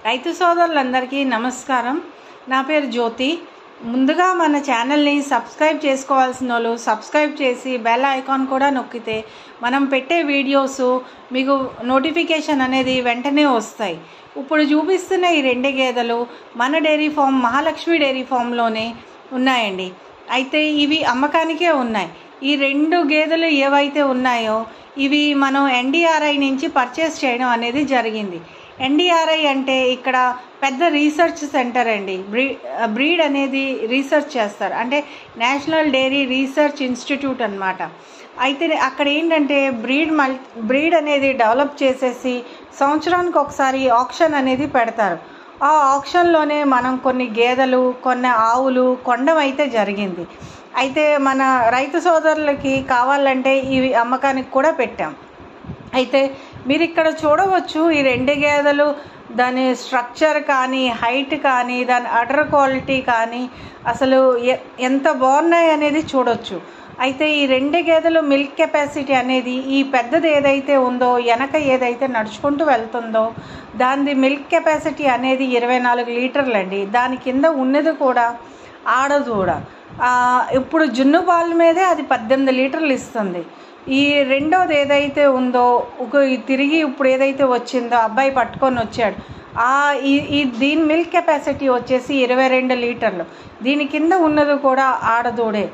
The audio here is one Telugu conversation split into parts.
రైతు సోదరులందరికీ నమస్కారం. నా పేరు జ్యోతి. ముందుగా మన ఛానల్ని సబ్స్క్రైబ్ చేసుకోవాల్సిన వాళ్ళు సబ్స్క్రైబ్ చేసి బెల్ ఐకాన్ కూడా నొక్కితే మనం పెట్టే వీడియోస్ మీకు నోటిఫికేషన్ అనేది వెంటనే వస్తాయి. ఇప్పుడు చూపిస్తున్న ఈ 2 గేదెలు మన డైరీ ఫామ్ మహాలక్ష్మి డైరీ ఫామ్లోనే ఉన్నాయండి. అయితే ఇవి అమ్మకానికే ఉన్నాయి. ఈ 2 గేదెలు ఏవైతే ఉన్నాయో ఇవి మనం NDRI నుంచి పర్చేస్ చేయడం అనేది జరిగింది. NDRI అంటే ఇక్కడ పెద్ద రీసెర్చ్ సెంటర్ అండి. బ్రీడ్ అనేది రీసెర్చ్ చేస్తారు, అంటే నేషనల్ డైరీ రీసెర్చ్ ఇన్స్టిట్యూట్ అన్నమాట. అయితే అక్కడ ఏంటంటే బ్రీడ్ అనేది డెవలప్ చేసేసి సంవత్సరానికి ఒకసారి ఆక్షన్ అనేది పెడతారు. ఆ ఆక్షన్లోనే మనం కొన్ని గేదెలు కొన్ని ఆవులు కొనడం అయితే జరిగింది. అయితే మన రైతు సోదరులకి కావాలంటే ఇవి అమ్మకానికి కూడా పెట్టాం. అయితే మీరు ఇక్కడ చూడవచ్చు ఈ 2 గేదెలు దాని స్ట్రక్చర్ కానీ హైట్ కానీ దాని అడర్ క్వాలిటీ కానీ అసలు ఎంత బాగున్నాయి అనేది చూడొచ్చు. అయితే ఈ 2 గేదెలు మిల్క్ కెపాసిటీ అనేది ఈ పెద్దది ఏదైతే ఉందో వెనక ఏదైతే నడుచుకుంటూ వెళ్తుందో దాని మిల్క్ కెపాసిటీ అనేది 24 లీటర్లు అండి. దాని కింద ఉన్నది కూడా ఆడదూడ. ఇప్పుడు జున్ను పాల మీదే అది 18 లీటర్లు ఇస్తుంది. ఈ రెండోది ఏదైతే ఉందో తిరిగి ఇప్పుడు ఏదైతే వచ్చిందో అబ్బాయి పట్టుకొని వచ్చాడు, దీని మిల్క్ కెపాసిటీ వచ్చేసి 22 లీటర్లు. దీని కింద ఉన్నది కూడా ఆడదూడే.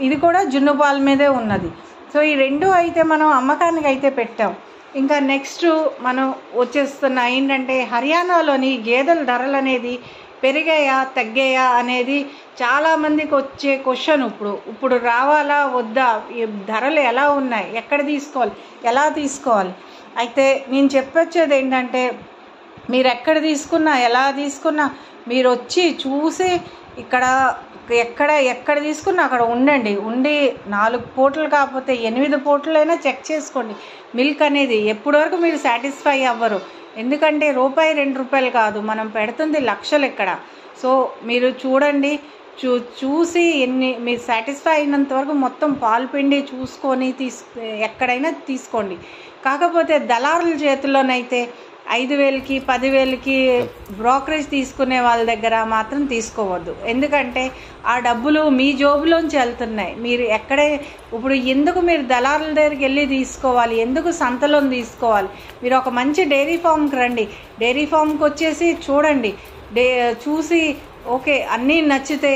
ఇది కూడా జున్ను పాల మీదే ఉన్నది. సో ఈ 2 అయితే మనం అమ్మకానికి అయితే పెట్టాం. ఇంకా నెక్స్ట్ మనం వచ్చేస్తున్న ఏంటంటే హర్యానాలోని గేదెల ధరలు అనేది పెరిగాయా తగ్గాయా అనేది చాలామందికి వచ్చే క్వశ్చన్. ఇప్పుడు రావాలా వద్దా, ఈ ధరలు ఎలా ఉన్నాయి, ఎక్కడ తీసుకోవాలి, ఎలా తీసుకోవాలి. అయితే నేను చెప్పొచ్చేది ఏంటంటే మీరు ఎక్కడ తీసుకున్నా ఎలా తీసుకున్నా మీరు వచ్చి చూసి ఎక్కడ తీసుకున్నా అక్కడ ఉండి 4 పూటలు కాకపోతే 8 పూటలైనా చెక్ చేసుకోండి. మిల్క్ అనేది ఎప్పటి వరకు మీరు సాటిస్ఫై అవ్వరు. ఎందుకంటే రూపాయి 2 రూపాయలు కాదు, మనం పెడుతుంది లక్షలు ఇక్కడ. సో మీరు చూడండి, చూసి మీరు సాటిస్ఫై అయినంత వరకు మొత్తం పాలు పిండి చూసుకొని ఎక్కడైనా తీసుకోండి. కాకపోతే దళారుల చేతుల్లోనైతే 5,000కి 10,000కి బ్రోకరేజ్ తీసుకునే వాళ్ళ దగ్గర మాత్రం తీసుకోవద్దు. ఎందుకంటే ఆ డబ్బులు మీ జోబులోంచి వెళ్తున్నాయి. మీరు ఇప్పుడు ఎందుకు మీరు దళారుల దగ్గరికి వెళ్ళి తీసుకోవాలి, ఎందుకు సంతలో తీసుకోవాలి? మీరు ఒక మంచి డైరీ ఫామ్కి రండి. డైరీ ఫామ్కి వచ్చేసి చూడండి, చూసి ఓకే అన్నీ నచ్చితే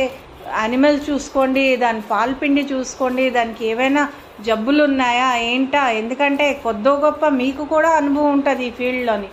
యానిమల్ చూసుకోండి, దాని పాలు పిండి చూసుకోండి, దానికి ఏవైనా జబ్బులు ఉన్నాయా ఏంటా. ఎందుకంటే కొద్దో గొప్ప మీకు కూడా అనుభవం ఉంటుంది ఈ ఫీల్డ్లోని.